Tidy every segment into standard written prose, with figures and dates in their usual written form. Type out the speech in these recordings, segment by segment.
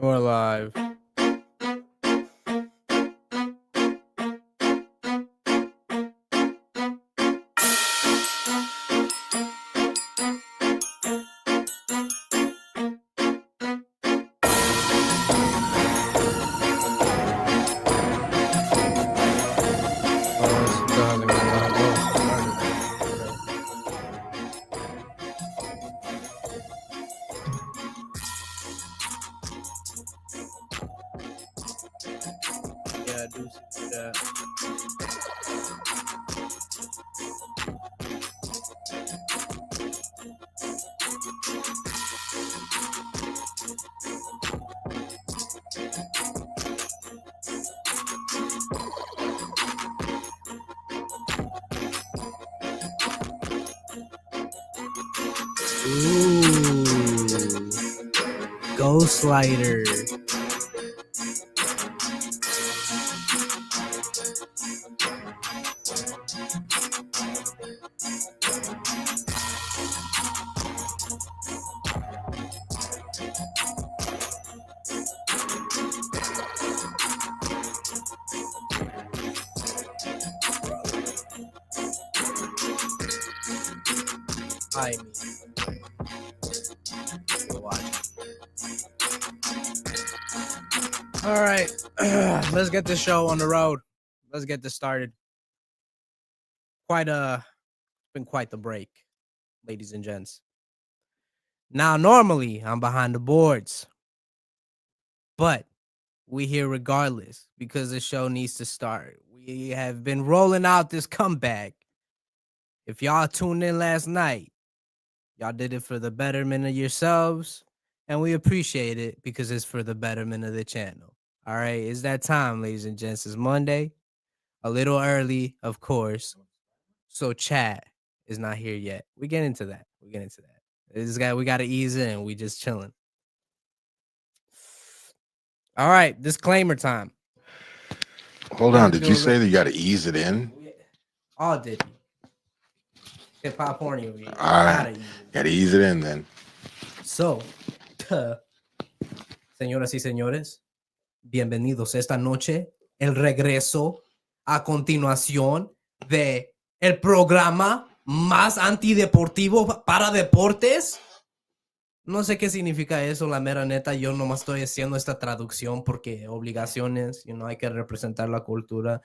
We're live. Yeah, do that. Ooh, Ghostlighter. I mean, watch. All right, let's get this show on the road. Let's get this started. It's been quite the break, ladies and gents. Now, normally I'm behind the boards, but we here regardless because the show needs to start. We have been rolling out this comeback. If y'all tuned in last night, y'all did it for the betterment of yourselves, and we appreciate it because it's for the betterment of the channel. All right, it's that time, ladies and gents. It's Monday, a little early, of course. So chat is not here yet. We get into that. We got to ease in. We just chilling. All right, disclaimer time. Hold on. Did you say that you got to ease it in? All did. Hip hop horny. All right. Got to ease it in then. So, señoras y señores, bienvenidos esta noche. El regreso a continuación de el programa más antideportivo para deportes. No sé qué significa eso, la mera neta. Yo nomás estoy haciendo esta traducción porque obligaciones, hay que representar la cultura.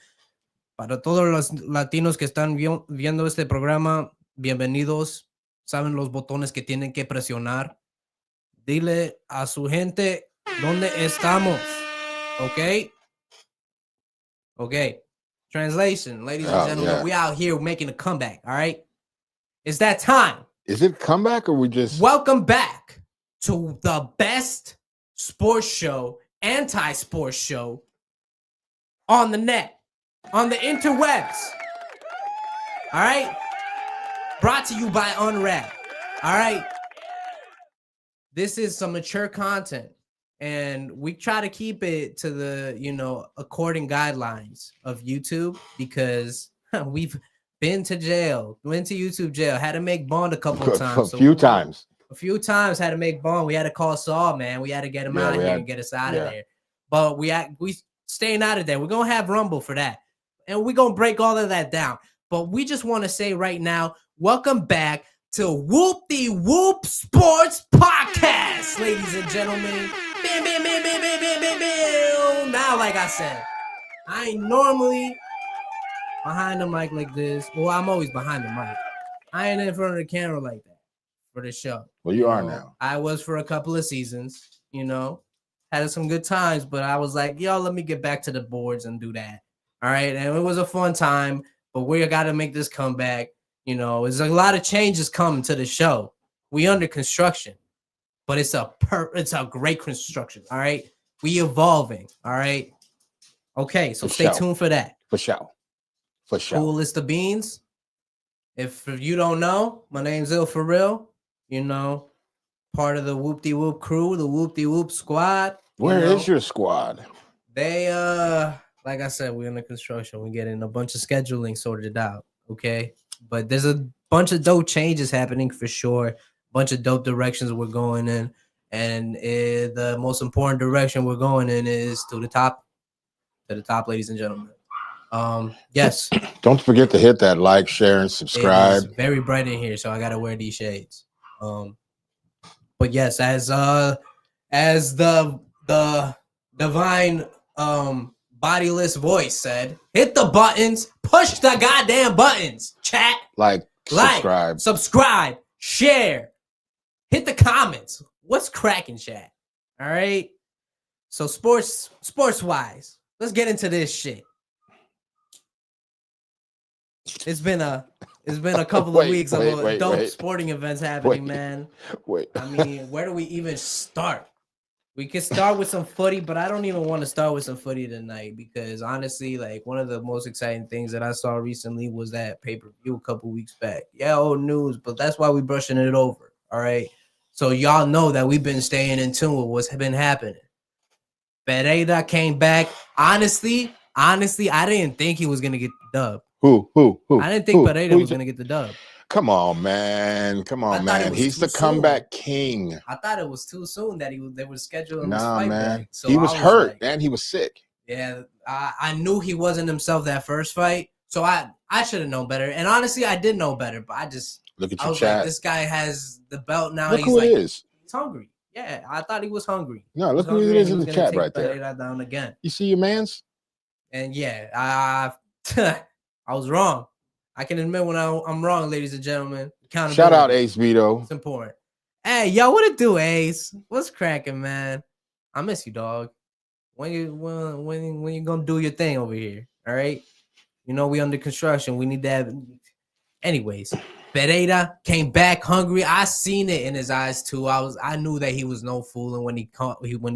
Para todos los latinos que están viendo este programa, bienvenidos. Saben los botones que tienen que presionar. Dile a su gente dónde estamos. Okay? Okay. Translation, ladies and gentlemen, we out here making a comeback, all right? It's that time. Is it comeback or we just... Welcome back to the best sports show, anti-sports show on the net, on the interwebs. All right? Brought to you by UNRAP. All right? This is some mature content, and we try to keep it to the, according guidelines of YouTube because we've been to jail, went to YouTube jail, had to make bond a couple of times. A few times, had to make bond. We had to call Saul, man. We had to get him out of here and get us out of there. But we staying out of there. We're going to have Rumble for that. And we're going to break all of that down. But we just want to say right now, welcome back to Whoop the Whoop Sports Podcast, ladies and gentlemen. Now, like I said, I ain't normally behind the mic like this. Well, I'm always behind the mic. I ain't in front of the camera like that for the show. Well, you are now. I was for a couple of seasons, had some good times, but I was like, let me get back to the boards and do that. All right. And it was a fun time, but we got to make this comeback. There's a lot of changes coming to the show. We under construction, but it's a great construction. All right. We evolving. All right. Okay. So stay tuned for that. For sure. Cool list of beans. If you don't know, my name's Il For Real. Part of the Whoop-de-Whoop crew, the Whoop-de-Whoop squad. Where is your squad? They, like I said, we're in the construction. We're getting a bunch of scheduling sorted out, okay? But there's a bunch of dope changes happening for sure. A bunch of dope directions we're going in. and the most important direction we're going in is to the top, ladies and gentlemen. Yes. Don't forget to hit that like, share, and It is subscribe. very bright in here, so I gotta wear these shades. But yes, as the divine bodiless voice said, hit the buttons, push the goddamn buttons, chat. Like, subscribe, share, hit the comments. What's cracking, chat? All right. So sports wise, let's get into this shit. It's been a couple of weeks of dope sporting events happening, man. I mean, where do we even start? We can start with some footy, but I don't even want to start with some footy tonight because honestly, like one of the most exciting things that I saw recently was that pay-per-view a couple weeks back. Yeah, old news, but that's why we're brushing it over. All right. So y'all know that we've been staying in tune with what's been happening. Pereira came back. Honestly, I didn't think he was gonna get the dub. Who? I didn't think Pereira was gonna get the dub. Come on, man. He's the comeback king. I thought it was too soon that they were scheduling this fight man. Back. So he was hurt and he was sick. Yeah, I knew he wasn't himself that first fight, so I should have known better. And honestly, I did know better, but I was chat. Like, this guy has the belt now. Look who it is. He's hungry. Yeah, I thought he was hungry. No, look who it is in the chat right there. Down again. You see your mans? And yeah, I was wrong. I can admit when I'm wrong, ladies and gentlemen. Shout out Ace Vito. It's important. Hey, yo, what it do, Ace? What's cracking, man? I miss you, dog. When you gonna do your thing over here? All right. You know we under construction. We need that. Anyways, Pereira came back hungry. I seen it in his eyes too. I knew that he was no fooling when he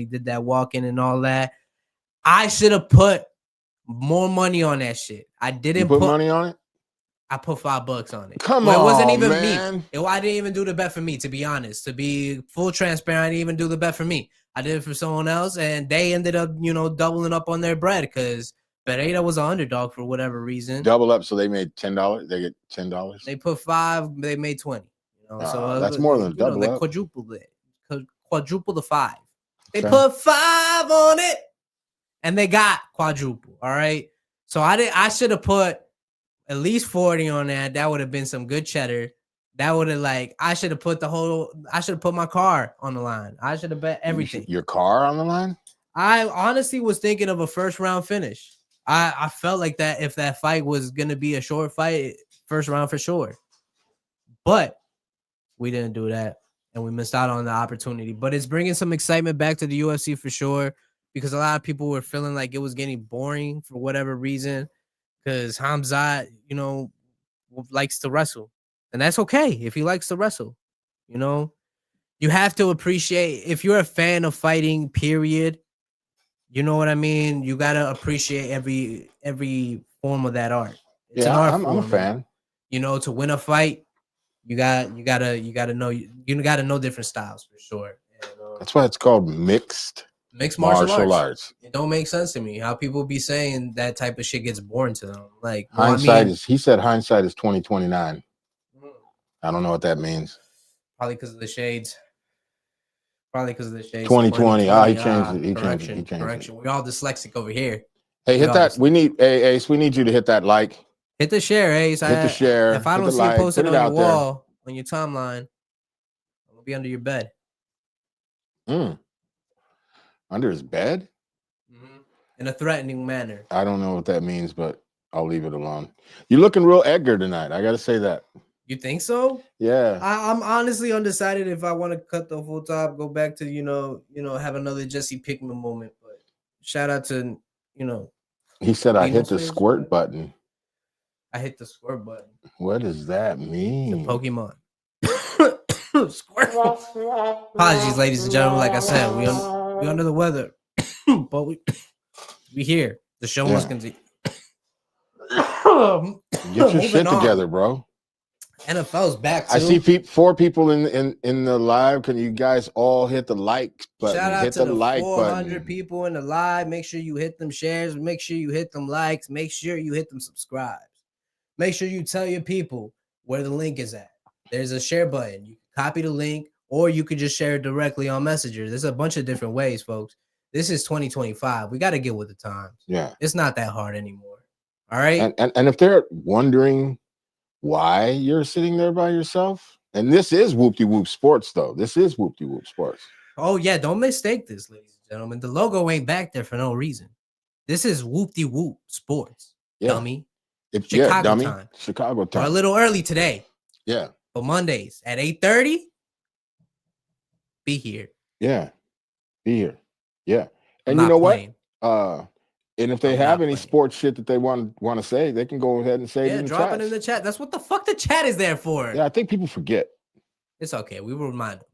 did that walk-in and all that. I should have put more money on that shit. I didn't put money on it. I put $5 on it. Come on, it wasn't even me. I didn't even do the bet for me, to be honest. To be full transparent, I didn't even do the bet for me. I did it for someone else, and they ended up, doubling up on their bread because Pereira was an underdog for whatever reason. Double up, so they made $10. They get $10. They put 5, they made 20. So that's more than double. They quadrupled it. Quadruple the 5. They put 5 on it, and they got quadruple. All right. So I should have put at least 40 on that. That would have been some good cheddar. That would have I should have put my car on the line. I should have bet everything. Your car on the line? I honestly was thinking of a first round finish. I felt like that if that fight was going to be a short fight, first round for sure. But we didn't do that, and we missed out on the opportunity. But it's bringing some excitement back to the UFC for sure because a lot of people were feeling like it was getting boring for whatever reason. Because Hamzat, likes to wrestle. And that's okay if he likes to wrestle. You have to appreciate, if you're a fan of fighting, period, you know what I mean? You got to appreciate every form of that art. It's an art I'm a fan. To win a fight, you gotta know different styles for sure. And, that's why it's called mixed martial arts. It don't make sense to me how people be saying that type of shit gets boring to them. Like he said hindsight is 2029. I don't know what that means. Probably because of the shades. 2020. He changed it. He changed it. We're all dyslexic over here. Hey, hit that. Ace, we need you to hit that like. Hit the share, Ace. Hit the share. If I don't see it posted on your wall, on your timeline, I'm gonna be under your bed. Under his bed? In a threatening manner. I don't know what that means, but I'll leave it alone. You're looking real Edgar tonight. I got to say that. You think so? Yeah. I'm honestly undecided if I want to cut the full top, go back to, have another Jesse Pinkman moment. But shout out to, He said I hit the squirt button. I hit the squirt button. What does that mean? The Pokemon. Squirt. Apologies, ladies and gentlemen. Like I said, we under the weather, but we here. The show must continue. Get your shit together, bro. NFL's back too. I see 4 people in the live. Can you guys all hit the like button? Shout out hit to the like 400 button. people in the live. Make sure you hit them shares. Make sure you hit them likes. Make sure you hit them subscribes. Make sure you tell your people where the link is at. There's a share button. You copy the link or you could just share it directly on Messenger. There's a bunch of different ways, folks. This is 2025. We got to get with the times. Yeah. It's not that hard anymore. All right. And if they're wondering why you're sitting there by yourself, and this is Whoop-de-Whoop Sports, though. This is Whoop-de-Whoop Sports. Oh, yeah. Don't mistake this, ladies and gentlemen. The logo ain't back there for no reason. This is Whoop-de-Whoop Sports. Yeah. Dummy. Chicago Dummy. time. Chicago We're time. a little early today. Yeah. But Mondays at 8:30, be here. Yeah. Be here. Yeah. And I'm you know playing. what? And if they have any sports shit that they want to say, they can go ahead and say it in the drop chat. it in the chat. That's what the fuck the chat is there for. Yeah, I think people forget. It's okay. We will remind them.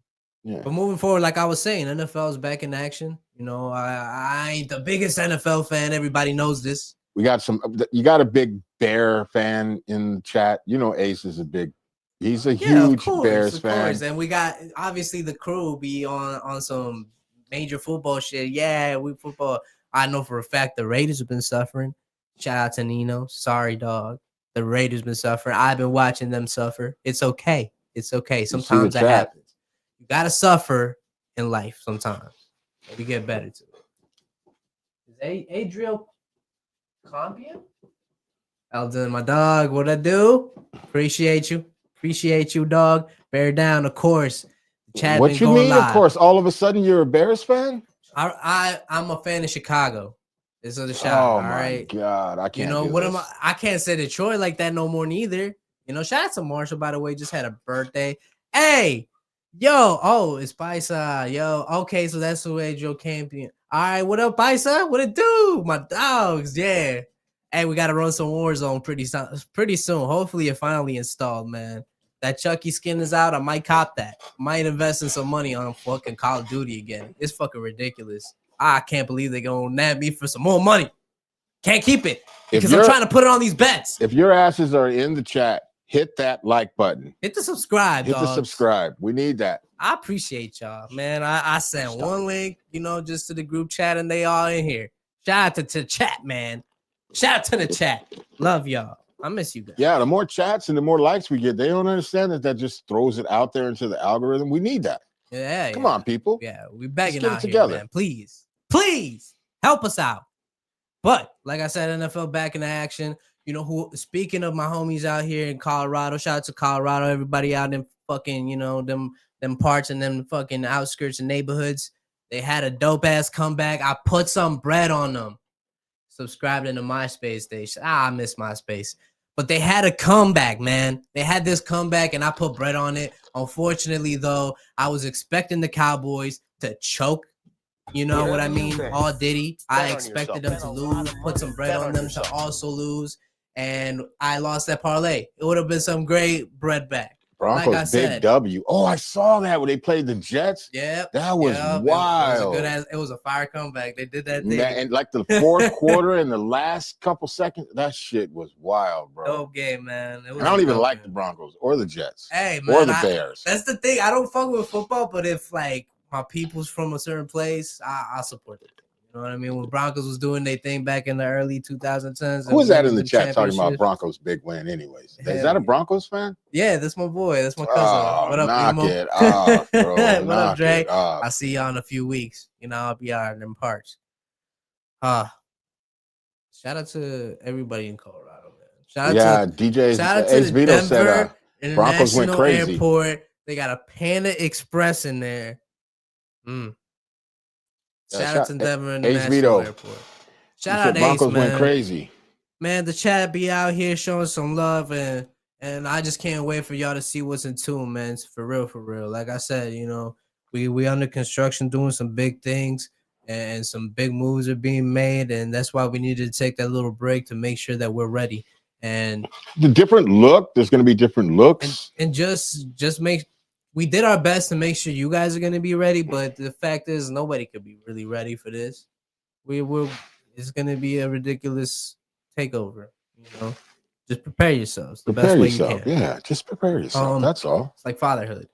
Yeah. But moving forward, like I was saying, NFL is back in action. You know, I ain't the biggest NFL fan. Everybody knows this. You got a big Bear fan in the chat. You know, Ace is he's a huge Bears fan. And we got, obviously, the crew be on some major football shit. Yeah, football. I know for a fact the Raiders have been suffering. Shout out to Nino. Sorry, dog. The Raiders been suffering. I've been watching them suffer. It's okay. It's okay. Sometimes that happens. You got to suffer in life sometimes. We get better to it. Is Adriel Compion? Alden, my dog. What I do? Appreciate you. Appreciate you, dog. Bear down, of course. Chat what you mean, live. Of course? All of a sudden, you're a Bears fan? I'm a fan of Chicago. This is the shot. Oh all my right? God, I can't. You know what am I? I can't say Detroit like that no more neither. You know, shout out to Marshall, by the way, just had a birthday. Hey, yo, it's Paisa. Yo, okay, so that's who Adriel Campion. All right, what up, Paisa? What it do? My dogs, yeah. Hey, we gotta run some Warzone pretty soon. Hopefully, it finally installed, man. That Chucky skin is out. I might cop that. Might invest in some money on fucking Call of Duty again. It's fucking ridiculous. I can't believe they're gonna nab me for some more money. Can't keep it because I'm trying to put it on these bets. If your asses are in the chat, hit that like button. Hit the subscribe. Hit the subscribe. We need that. I appreciate y'all, man. I sent one link, just to the group chat, and they all in here. Shout out to chat, man. Shout out to the chat. Love y'all. I miss you guys. Yeah, the more chats and the more likes we get, they don't understand that just throws it out there into the algorithm. We need that. Yeah. Come on, people. Yeah, we begging out here, man. Please help us out. But like I said, NFL back in action. Speaking of my homies out here in Colorado, shout out to Colorado, everybody out in fucking, them parts and them fucking outskirts and neighborhoods. They had a dope ass comeback. I put some bread on them. Subscribed into MySpace station. I miss MySpace. But they had a comeback, man. They had this comeback, and I put bread on it. Unfortunately, though, I was expecting the Cowboys to choke. You know what I mean? All Diddy. I expected them to lose. Put some bread on them to also lose. And I lost that parlay. It would have been some great bread back. Broncos, like I said, big W. Oh, I saw that when they played the Jets. Yeah, that was wild. It was a fire comeback. They did that thing. And like the fourth quarter and the last couple seconds, that shit was wild, bro. Dope game, man. I don't even like the Broncos or the Jets. Hey, man, or the Bears. That's the thing. I don't fuck with football, but if like my people's from a certain place, I support it. You know what I mean? When Broncos was doing their thing back in the early 2010s. Who was that in the chat talking about Broncos big win anyways? Is that a Broncos fan? Yeah, that's my boy. That's my cousin. What up, knock Emo? it off, bro. What up, Dre? I'll see y'all in a few weeks. I'll be out in them parts. Shout out to everybody in Colorado, man. Shout out to the Denver Broncos went crazy. Airport. They got a Panda Express in there. Shout out to Denver International Airport. Shout out Ace, Broncos man. Went crazy. Man, the chat be out here showing some love, and I just can't wait for y'all to see what's in tune, man. It's for real. Like I said, we under construction doing some big things, and some big moves are being made, and that's why we needed to take that little break to make sure that we're ready. And the different look, there's going to be different looks, and just make. We did our best to make sure you guys are going to be ready, but the fact is nobody could be really ready for this. It's going to be a ridiculous takeover, Just prepare yourselves the best way you can. Yeah, just prepare yourself. That's all. It's like fatherhood,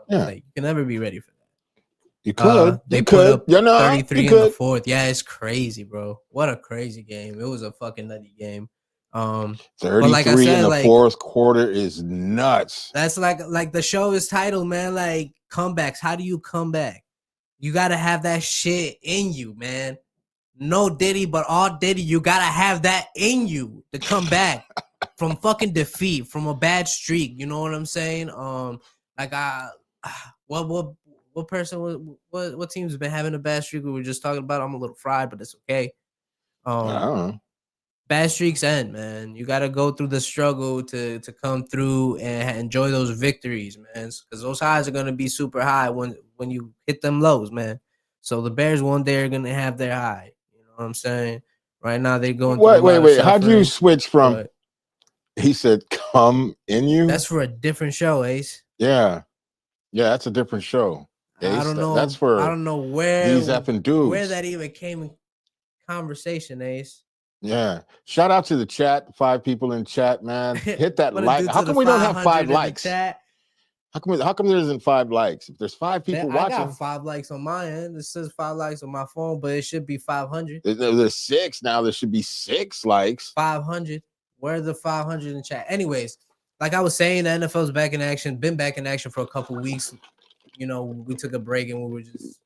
Yeah. Like, you can never be ready for that. You could. They put up 33 in the fourth. Yeah, it's crazy, bro. What a crazy game. It was a fucking nutty game. 33 like I said, in the fourth quarter is nuts. That's like the show is titled, man. Like comebacks. How do you come back? You gotta have that shit in you, man. No Diddy, but all Diddy. You gotta have that in you to come back from fucking defeat, from a bad streak. You know what I'm saying? Like what person what team's been having a bad streak? We were just talking about. I'm a little fried, but it's okay. I don't know. Bad streaks end, man. You got to go through the struggle to come through and enjoy those victories, man. Because those highs are gonna be super high when you hit them lows, man. So the Bears one day are gonna have their high. You know what I'm saying? Right now they're going through a lot of Wait. How do you suffering, switch from? but He said, "Come in you." that's for a different show, Ace. Yeah, that's a different show. Ace, I don't know. That's for I don't know where these effing dudes. where that even came in conversation, Ace. Yeah. Shout out to the chat. 5 people in chat, man. Hit that What it like. do How to come the we don't have 500 5 in the likes? chat? How come there isn't 5 likes? If there's 5 people I watching, got 5 likes on my end. It says 5 likes on my phone, but it should be 500. there's 6 now. There should be 6 likes. 500. Where are the 500 in the chat? Anyways, like I was saying, the NFL's back in action. Been back in action for a couple weeks. You know, we took a break and we were just,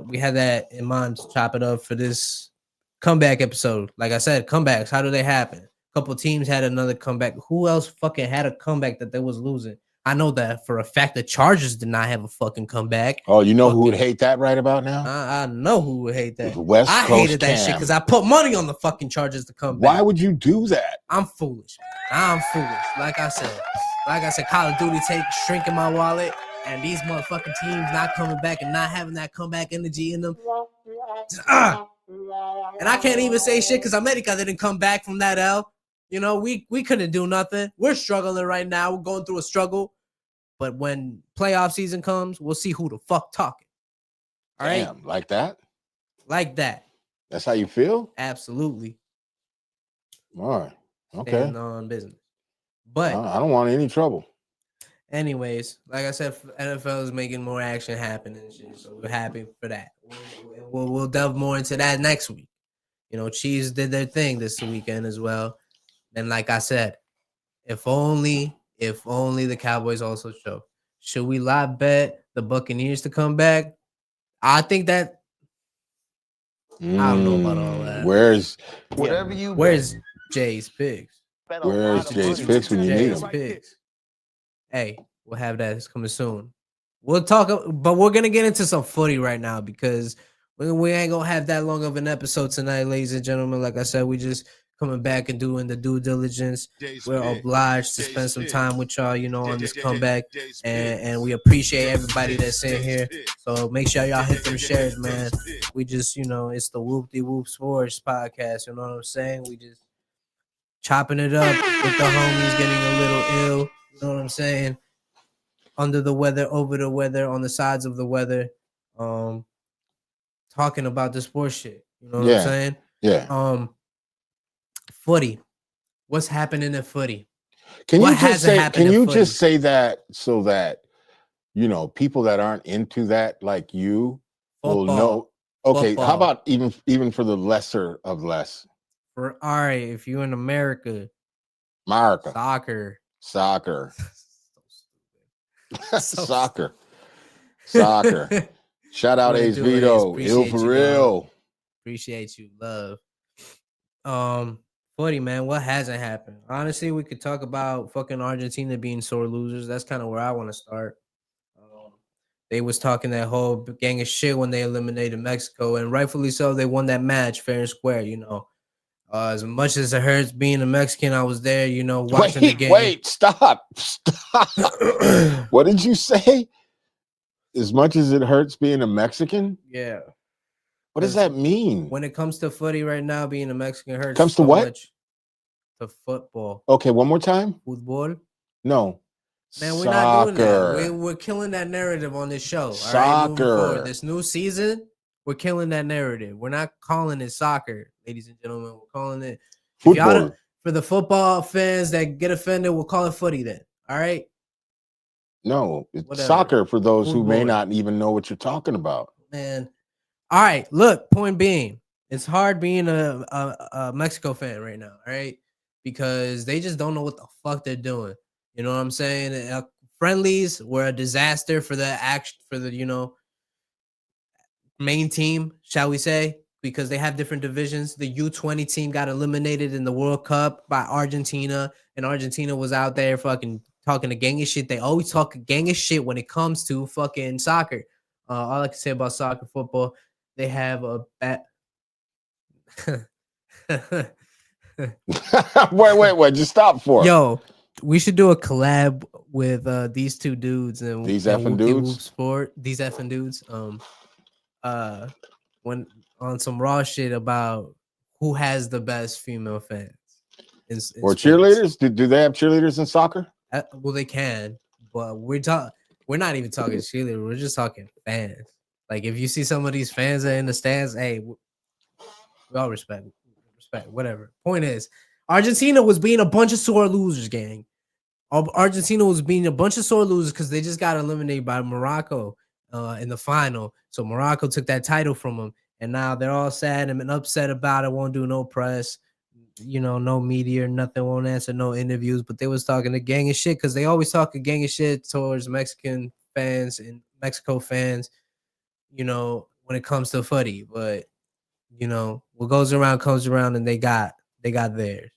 we had that in mind to chop it up for this comeback episode. Like I said, comebacks. How do they happen? A couple teams had another comeback. Who else fucking had a comeback that they was losing? I know that for a fact. The Chargers did not have a fucking comeback. Oh, you know who would hate that right about now? I know who would hate that. West I Coast hated that shit because I put money on the fucking Chargers to come back. Why would you do that? I'm foolish. I'm foolish. Like I said, Call of Duty shrinking my wallet, and these motherfucking teams not coming back and not having that comeback energy in them. And I can't even say shit because America didn't come back from that L. You know, we couldn't do nothing. We're struggling right now. We're going through a struggle. But when playoff season comes, we'll see who the fuck talking. All right? Damn, like that? Like that. That's how you feel? Absolutely. All right. Okay. Standing on business. But I don't want any trouble. Anyways, like I said, NFL is making more action happen and shit, so we're happy for that. We'll delve more into that next week. You know, Chiefs did their thing this weekend as well. And like I said, if only the Cowboys also show. Should we live bet the Buccaneers to come back? I think that I don't know about all that. Where's Jay's picks? Where's Jay's picks when you need them? Hey, we'll have that. It's coming soon. We'll talk, but we're gonna get into some footy right now because we ain't gonna have that long of an episode tonight, ladies and gentlemen. Like I said, we just coming back and doing the due diligence. We're obliged to spend some time with y'all, you know, on this comeback, and we appreciate everybody that's in here. So make sure y'all hit them shares, man. We just, you know, it's the Whoop-de-Whoop Sports podcast. You know what I'm saying? We just chopping it up with the homies, getting a little ill. You know what I'm saying? Under the weather, over the weather, on the sides of the weather, talking about the sports shit. You know what I'm saying? Yeah. Footy. What's happening in footy? Can you just say that so that you know people that aren't into that like you will know? Okay, football. How about even for the lesser of less? All right, if you're in America, soccer. Soccer. Shout out Ace Vito. Ill for real. Appreciate you, love. Footy, man, what hasn't happened? Honestly, we could talk about fucking Argentina being sore losers. That's kind of where I want to start. They was talking that whole gang of shit when they eliminated Mexico, and rightfully so. They won that match fair and square, you know. As much as it hurts being a Mexican, I was there, you know, watching the game. Wait, stop. What did you say? As much as it hurts being a Mexican? Yeah. What does that mean? When it comes to footy right now, being a Mexican hurts. Comes to what? Much. To football. Okay, one more time. Football? No. Man, we're not doing that. We're killing that narrative on this show. Soccer. All right, this new season, we're killing that narrative. We're not calling it soccer, ladies and gentlemen. We're calling it football. For the football fans that get offended, we'll call it footy then. All right? No, it's soccer for those who may not even know what you're talking about. Man. All right, look, point being, it's hard being a Mexico fan right now, all right? Because they just don't know what the fuck they're doing. You know what I'm saying? friendlies were a disaster for the main team, shall we say, because they have different divisions. The U20 team got eliminated in the World Cup by Argentina, and Argentina was out there fucking talking a gang of shit. They always talk a gang of shit when it comes to fucking soccer. All I can say about soccer football, they have a bad. wait, just stop for it. Yo, we should do a collab with these two dudes and these effing dudes. Sport. These effing dudes. When on some raw shit about who has the best female fans in or cheerleaders. Do they have cheerleaders in soccer? Well, they can, but we're not even talking cheerleaders. We're just talking fans. Like if you see some of these fans that are in the stands, hey, we all respect, whatever. Point is, Argentina was being a bunch of sore losers, gang. Argentina was being a bunch of sore losers because they just got eliminated by Morocco in the final. So Morocco took that title from them, and now they're all sad and upset about it. Won't do no press, no media, nothing. Won't answer no interviews. But they was talking a gang of shit because they always talk a gang of shit towards Mexican fans and Mexico fans. When it comes to footy, but what goes around comes around, and they got theirs.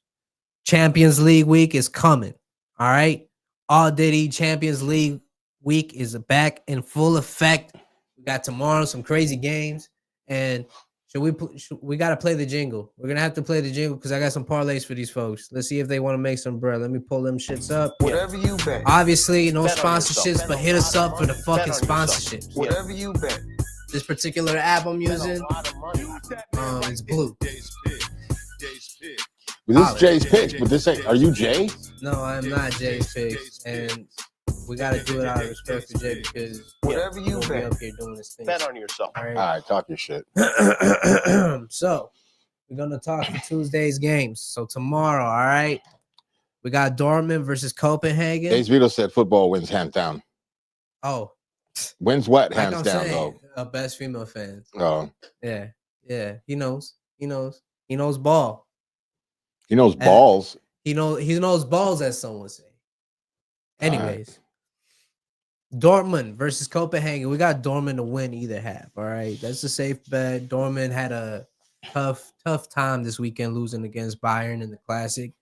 Champions League week is coming. All right. All Diddy Champions League week is back in full effect. We got tomorrow some crazy games. And we got to play the jingle. We're going to have to play the jingle because I got some parlays for these folks. Let's see if they want to make some bread. Let me pull them shits up. Whatever you bet. Obviously, no sponsorships, but hit us up for the fucking sponsorships. Whatever you bet. This particular app I'm using, it's Blue. This is Jay's picks, but this ain't. Are you Jay? No, I'm not Jay's picks, and we got to do it out of respect for Jay because whatever you bet, up here doing this thing. Bet on yourself. All right, talk your shit. So we're gonna talk for Tuesday's games. So tomorrow, all right, we got Dortmund versus Copenhagen. Days Vito said football wins hands down. Oh, wins what hands down though? Best female fans. Oh, yeah. He knows ball. He knows balls. He knows balls, as some would say. Anyways, Dortmund versus Copenhagen. We got Dortmund to win either half. All right, that's a safe bet. Dortmund had a tough time this weekend, losing against Bayern in the Classic,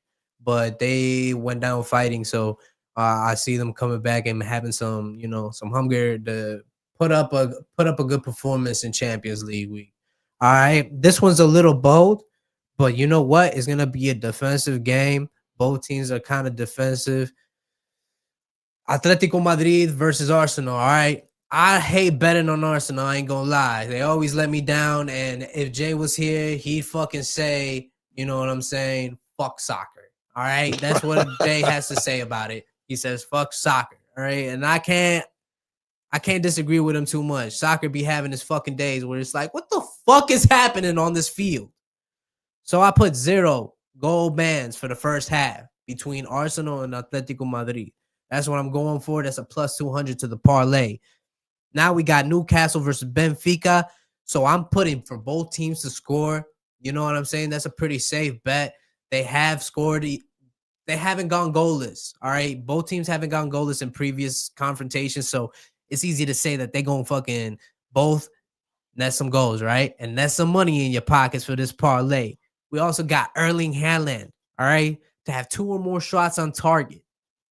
but they went down fighting. So I see them coming back and having some hunger to put up a good performance in Champions League week. All right, this one's a little bold. But you know what? It's going to be a defensive game. Both teams are kind of defensive. Atletico Madrid versus Arsenal, all right? I hate betting on Arsenal, I ain't going to lie. They always let me down, and if Jay was here, he'd fucking say, you know what I'm saying, fuck soccer, all right? That's what Jay has to say about it. He says, fuck soccer, all right? And I can't disagree with him too much. Soccer be having his fucking days where it's like, what the fuck is happening on this field? So I put 0 goal bans for the first half between Arsenal and Atletico Madrid. That's what I'm going for. That's a plus 200 to the parlay. Now we got Newcastle versus Benfica. So I'm putting for both teams to score. You know what I'm saying? That's a pretty safe bet. They have scored. They haven't gone goalless. All right. Both teams haven't gone goalless in previous confrontations. So it's easy to say that they're going to fucking both net some goals, right? And net some money in your pockets for this parlay. We also got Erling Haaland, all right, to have 2 or more shots on target.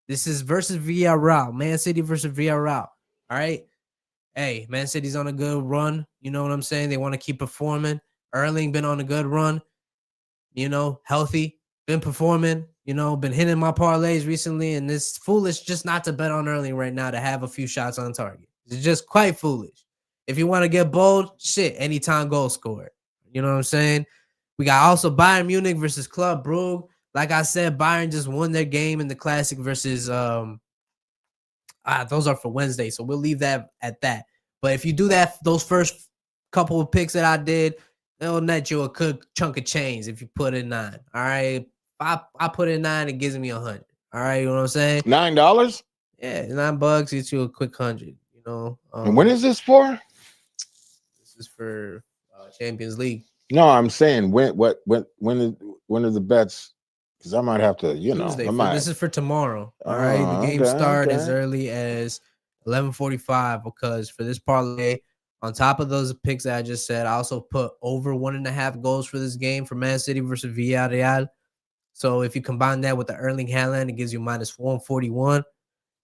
This is versus Villarreal, Man City versus Villarreal, all right? Hey, Man City's on a good run. You know what I'm saying? They want to keep performing. Erling been on a good run, healthy, been performing, been hitting my parlays recently, and it's foolish just not to bet on Erling right now to have a few shots on target. It's just quite foolish. If you want to get bold, shit, anytime goal scorer. You know what I'm saying? We got also Bayern Munich versus Club Brugge. Like I said, Bayern just won their game in the Classic versus those are for Wednesday, so we'll leave that at that. But if you do those first couple of picks that I did, it'll net you a good chunk of change if you put in 9. All right, I put in 9, it gives me 100. All right, you know what I'm saying? $9? Yeah, $9 gets you a quick 100. And when is this for? This is for Champions League. No, I'm saying when are the bets Because I might have to, Tuesday. I might. This is for tomorrow. All right. The game start as early as 11:45 because for this parlay, on top of those picks that I just said, I also put over 1.5 goals for this game for Man City versus Villarreal. So if you combine that with the Erling Haaland, it gives you minus 141.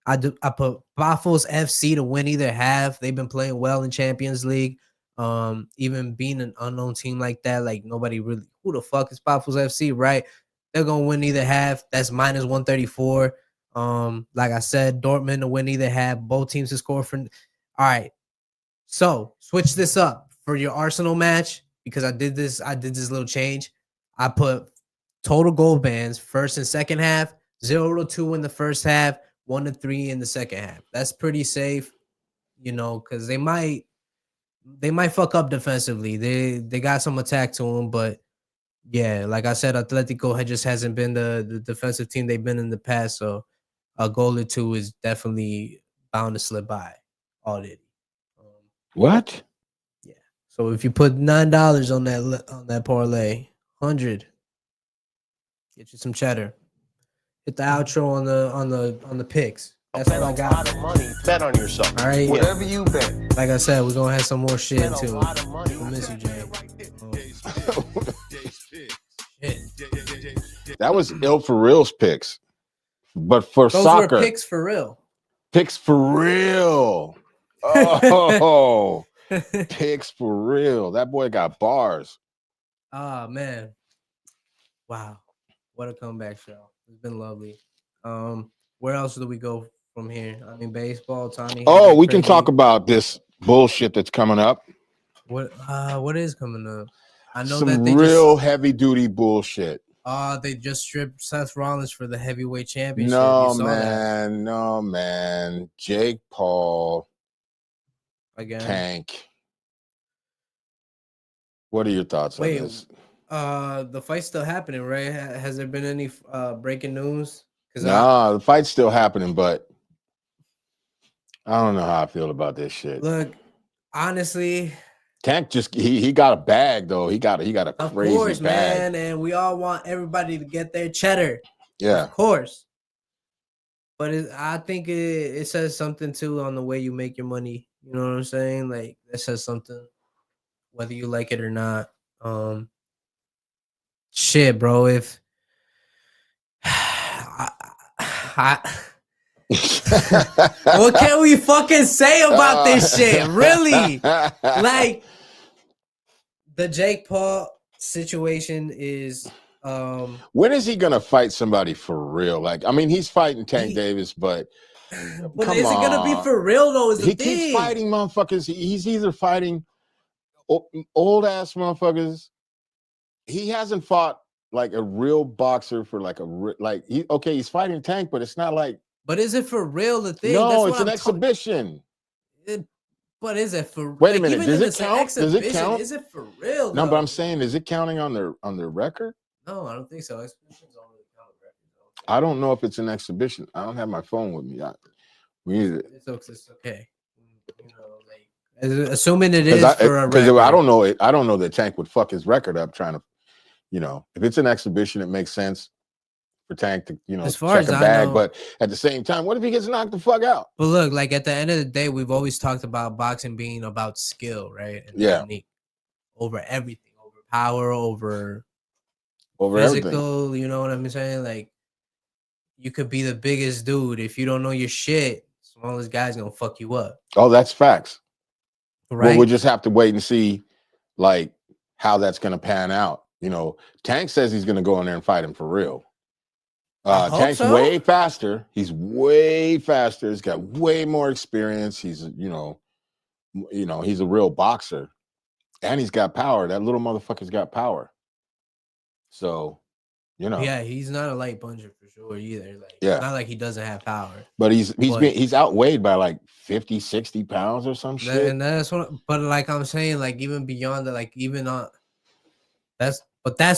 I put Buffalo's FC to win either half. They've been playing well in Champions League. Even being an unknown team like that, like nobody really, who the fuck is Buffalo's FC, right? They're gonna win either half. That's minus 134. Like I said, Dortmund to win either half. Both teams to score for. All right. So switch this up for your Arsenal match because I did this little change. I put total goal bands first and second half, 0-2 in the first half, 1-3 in the second half. That's pretty safe, because they might fuck up defensively. They got some attack to them, but yeah, like I said, Atletico hasn't been the defensive team they've been in the past. So a goal or two is definitely bound to slip by already. What? Yeah. So if you put $9 on that parlay, 100, get you some cheddar. Hit the outro on the picks. That's what I got. A lot of money. Bet on yourself. All right. Whatever you bet. Like I said, we're gonna have some more shit too. I miss you, Jay. That was ill for reals picks, but for Those soccer, were picks for real. Picks for real. Oh, picks for real. That boy got bars. Oh man, wow, what a comeback show! It's been lovely. Where else do we go from here? I mean, baseball, Tony. Oh, we can talk about this bullshit that's coming up. What is coming up? I know some that they real heavy duty bullshit. They just stripped Seth Rollins for the heavyweight championship. No man. Jake Paul again. Tank. What are your thoughts on this? The fight's still happening, right? Has there been any breaking news? The fight's still happening, but I don't know how I feel about this shit. Look, honestly, Tank just he got a bag though. He got a crazy of course, bag. man, and we all want everybody to get their cheddar. Yeah, of course. But I think it says something too on the way you make your money. You know what I'm saying? Like it says something, whether you like it or not. Shit, bro. If what can we fucking say about this shit? Really? Like the Jake Paul situation is when is he gonna fight somebody for real? Like, I mean, he's fighting Tank Davis, but is it gonna be for real though? Is the thing. Keeps fighting motherfuckers. He's either fighting old ass motherfuckers. He hasn't fought like a real boxer for he's fighting Tank, but it's not like. But is it for real? The thing? No, it's an exhibition. But is it for? Wait a minute. Does it count? Does it count? Is it for real? No, but I'm saying, is it counting on their record? No, I don't think so. Exhibitions don't really count records. I don't know if it's an exhibition. I don't have my phone with me. It's okay. Assuming it is for a record. Because I don't know it. I don't know that Tank would fuck his record up trying to, if it's an exhibition, it makes sense for Tank to, as far check a bag. But at the same time, what if he gets knocked the fuck out? But look, like at the end of the day, we've always talked about boxing being about skill, right? And technique over everything, over power, over physical. Everything. You know what I'm saying? Like you could be the biggest dude if you don't know your shit. Smallest guy's gonna fuck you up. Oh, that's facts. Right. Well, we'll just have to wait and see, like, how that's gonna pan out. Tank says he's gonna go in there and fight him for real. Tank's way faster. He's way faster. He's got way more experience. He's, he's a real boxer, and he's got power. That little motherfucker's got power. So, yeah, he's not a light puncher for sure either. Like, it's not like he doesn't have power. But he's outweighed by like 50, 60 pounds or some shit. And that's what. But like I'm saying, like even beyond that, like even on that's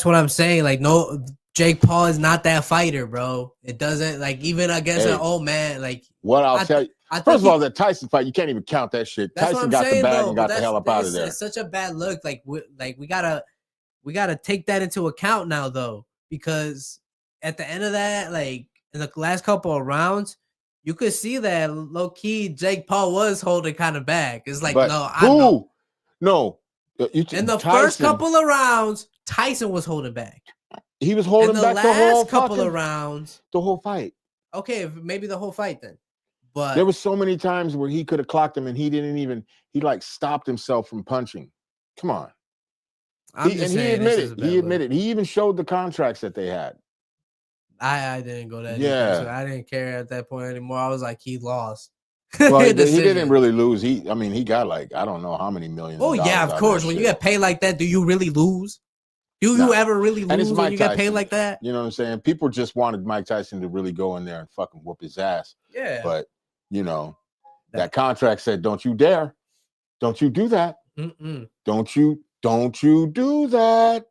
what I'm saying. Like no. Jake Paul is not that fighter, bro. It doesn't even against an old man. Like what I'll tell you. First of all, that Tyson fight, you can't even count that shit. Tyson got the bag and got the hell up out of there. It's such a bad look. Like we gotta take that into account now, though, because at the end of that, like in the last couple of rounds, you could see that low key Jake Paul was holding kind of back. It's like, but no, I know. No, In the Tyson, first couple of rounds, Tyson was holding back. He was holding back the whole couple of rounds, the whole fight. Okay, maybe the whole fight then. But there was so many times where he could have clocked him, and he didn't even. He like stopped himself from punching. Come on. He admitted. He even showed the contracts that they had. I didn't go that deep. So I didn't care at that point anymore. I was like, he lost. Well, he didn't really lose. He got like, I don't know how many millions. Oh yeah, of course. When you get paid like that, do you really lose? Do you ever really lose when you get paid like that? You know what I'm saying? People just wanted Mike Tyson to really go in there and fucking whoop his ass. Yeah. But you know, that contract said, "Don't you dare, don't you do that, don't you do that."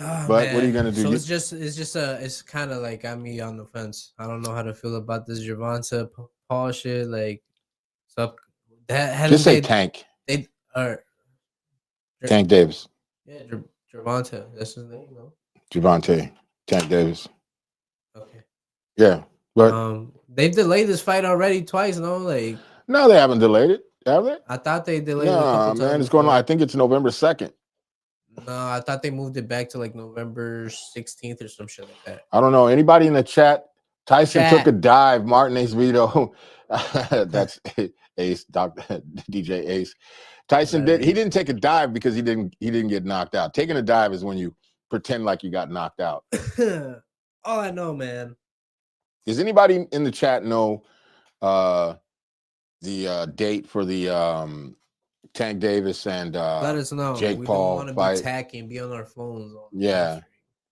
Oh, but man. What are you gonna do? So it's kind of like got me on the fence. I don't know how to feel about this Gervonta Paul shit. Like, so that just say Tank. They are Tank Davis. Yeah, Gervonta. That's his name, no? Gervonta Tank Davis. Okay. Yeah, but they've delayed this fight already twice. No, like no, they haven't delayed it. Have they? I thought they delayed it a couple times. Man, it's going on. I think it's November 2nd. No, I thought they moved it back to like November 16th or some shit like that. I don't know. Anybody in the chat? Tyson took a dive. Martin Ace Vito. That's Ace, Dr. DJ Ace. Tyson did. He didn't take a dive because he didn't get knocked out. Taking a dive is when you pretend like you got knocked out. All I know, man. Does anybody in the chat know the date for the Tank Davis and let us know. Jake Paul don't want to fight? Be tacking, be on our phones. Yeah,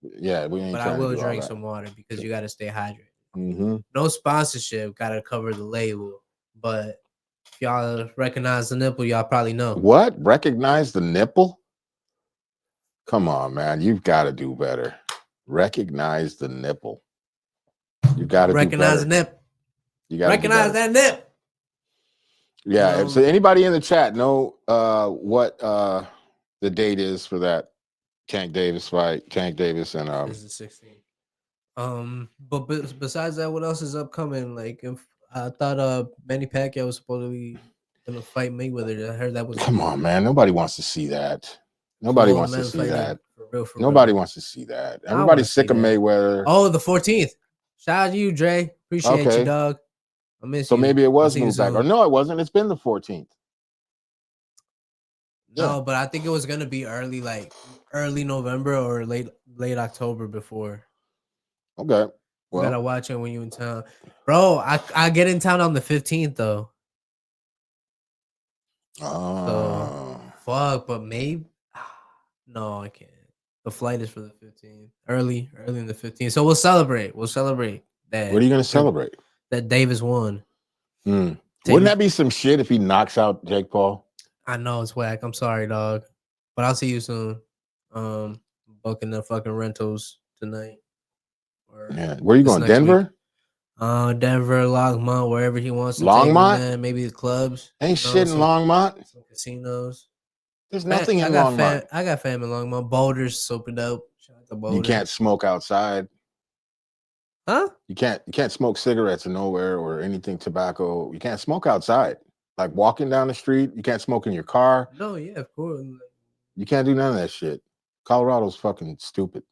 we ain't. But I will drink some water because you got to stay hydrated. Mm-hmm. No sponsorship, got to cover the label. But if y'all recognize the nipple, y'all probably know. What? Recognize the nipple? Come on, man. You've got to do better. Recognize the nipple. You got to recognize the nip. You got to recognize that nip. Yeah. So anybody in the chat know what the date is for that Tank Davis fight? Tank Davis and This is 16. But besides that, what else is upcoming? Like, if I thought Manny Pacquiao was supposedly gonna fight Mayweather. I heard that was. Come on, man. Nobody wants to see that. Nobody wants to see that. Nobody wants to see that. Everybody's sick of Mayweather. Oh, the 14th. Shout out to you, Dre. Appreciate you, dog. I miss you. So maybe it was moved back. Or no, it wasn't. It's been the 14th. No, but I think it was gonna be early November or late October before. Okay. Well, you gotta watch it when you're in town. Bro, I get in town on the 15th though. So fuck, but maybe no, I can't. The flight is for the 15th. Early in the 15th. So we'll celebrate. That. What are you gonna celebrate? That Davis won. Wouldn't that be some shit if he knocks out Jake Paul? I know it's whack. I'm sorry, dog. But I'll see you soon. Booking the fucking rentals tonight. Yeah. Where are you going? Denver? Denver, Longmont, wherever he wants to Longmont? take me, man. Maybe the clubs. Ain't shit in Longmont. Some casinos. There's nothing in Longmont. I got fam in Longmont. Boulders, super dope. Shout out to Boulders. You can't smoke outside. Huh? You can't smoke cigarettes nowhere or anything tobacco. You can't smoke outside. Like walking down the street, you can't smoke in your car. No, yeah, of course. You can't do none of that shit. Colorado's fucking stupid.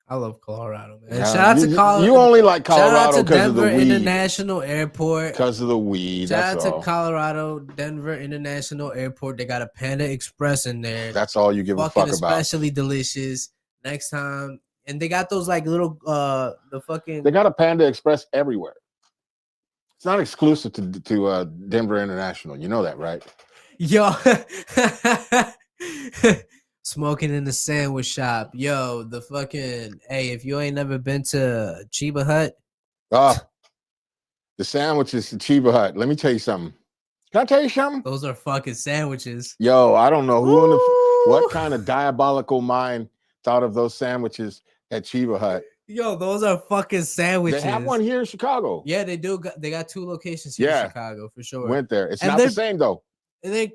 I love Colorado, man. Shout out to Colorado. You only like Colorado because of the weed. International Airport. Because of the weed. Shout out to Colorado, Denver International Airport. They got a Panda Express in there. That's all you give a fuck about. Especially delicious. Next time. And they got those like little They got a Panda Express everywhere. It's not exclusive to Denver International. You know that, right? Yo. Smoking in the sandwich shop. Yo, the fucking if you ain't never been to Chiba Hut. The sandwiches to Chiba Hut. Let me tell you something. Can I tell you something? Those are fucking sandwiches. Yo, I don't know what kind of diabolical mind thought of those sandwiches at Chiba Hut. Yo, those are fuking sandwiches. They have one here in Chicago. Yeah, they do. They got 2 locations here in Chicago for sure. Went there. It's not the same though. They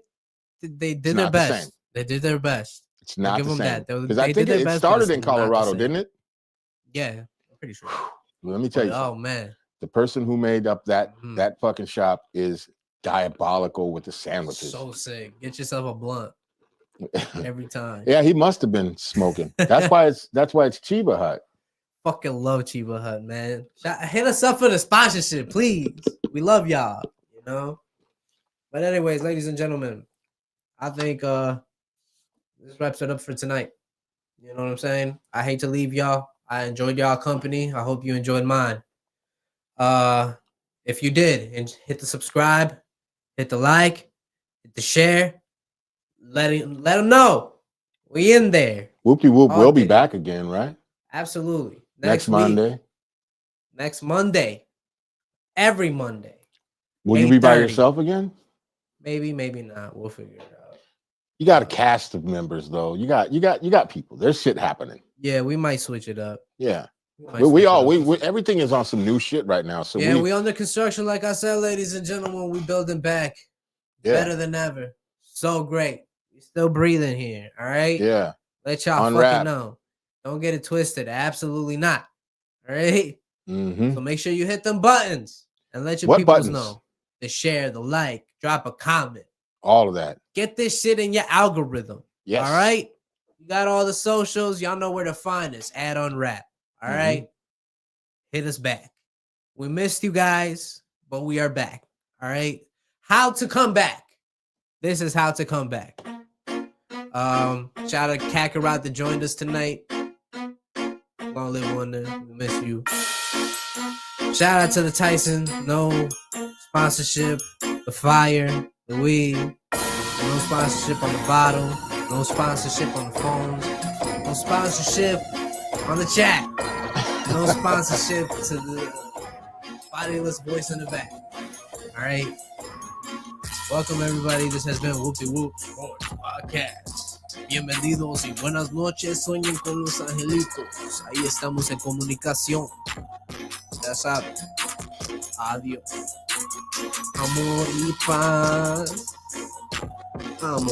did their best. They did their best. It's not the same. Because I think it started in Colorado, didn't it? Yeah, I'm pretty sure. Let me tell you something. Oh man, the person who made up that fucking shop is diabolical with the sandwiches. So sick. Get yourself a blunt every time. Yeah, he must have been smoking. That's why it's Chiba Hut. Fucking love Chiba Hut, man. Hit us up for the sponsorship, please. We love y'all, you know. But anyways, ladies and gentlemen, I think this wraps it up for tonight. You know what I'm saying? I hate to leave y'all. I enjoyed y'all company. I hope you enjoyed mine. If you did, and hit the subscribe, hit the like, hit the share. Let them know we in there. Whoopie whoop. We'll be back again, right? Absolutely. Next Monday. Next Monday. Every Monday. Will you be by yourself again? Maybe, maybe not. We'll figure it out. You got a cast of members though. You got people. There's shit happening. Yeah, we might switch it up. Yeah. We everything is on some new shit right now. So yeah, we under construction, like I said, ladies and gentlemen. We building back. Yeah. Better than ever. So great. We're still breathing here. All right. Yeah. Let y'all fucking know. Don't get it twisted. Absolutely not. All right. Mm-hmm. So make sure you hit them buttons and let your people know. The share, the like, drop a comment. All of that. Get this shit in your algorithm. Yes. All right. You got all the socials. Y'all know where to find us. At UNRAP. All right. Hit us back. We missed you guys, but we are back. All right. How to come back. This is how to come back. Shout out to Kakarot that joined us tonight. Long live Wonder. We miss you. Shout out to the Tyson. No sponsorship. The fire. The weed. No sponsorship on the bottle. No sponsorship on the phones. No sponsorship on the chat. No sponsorship to the bodiless voice in the back. All right. Welcome everybody. This has been Whoopie Whoop Sports Podcast. Bienvenidos y buenas noches. Sueñen con los angelitos. Ahí estamos en comunicación. Ya saben. Adiós. Amor y paz. Amor.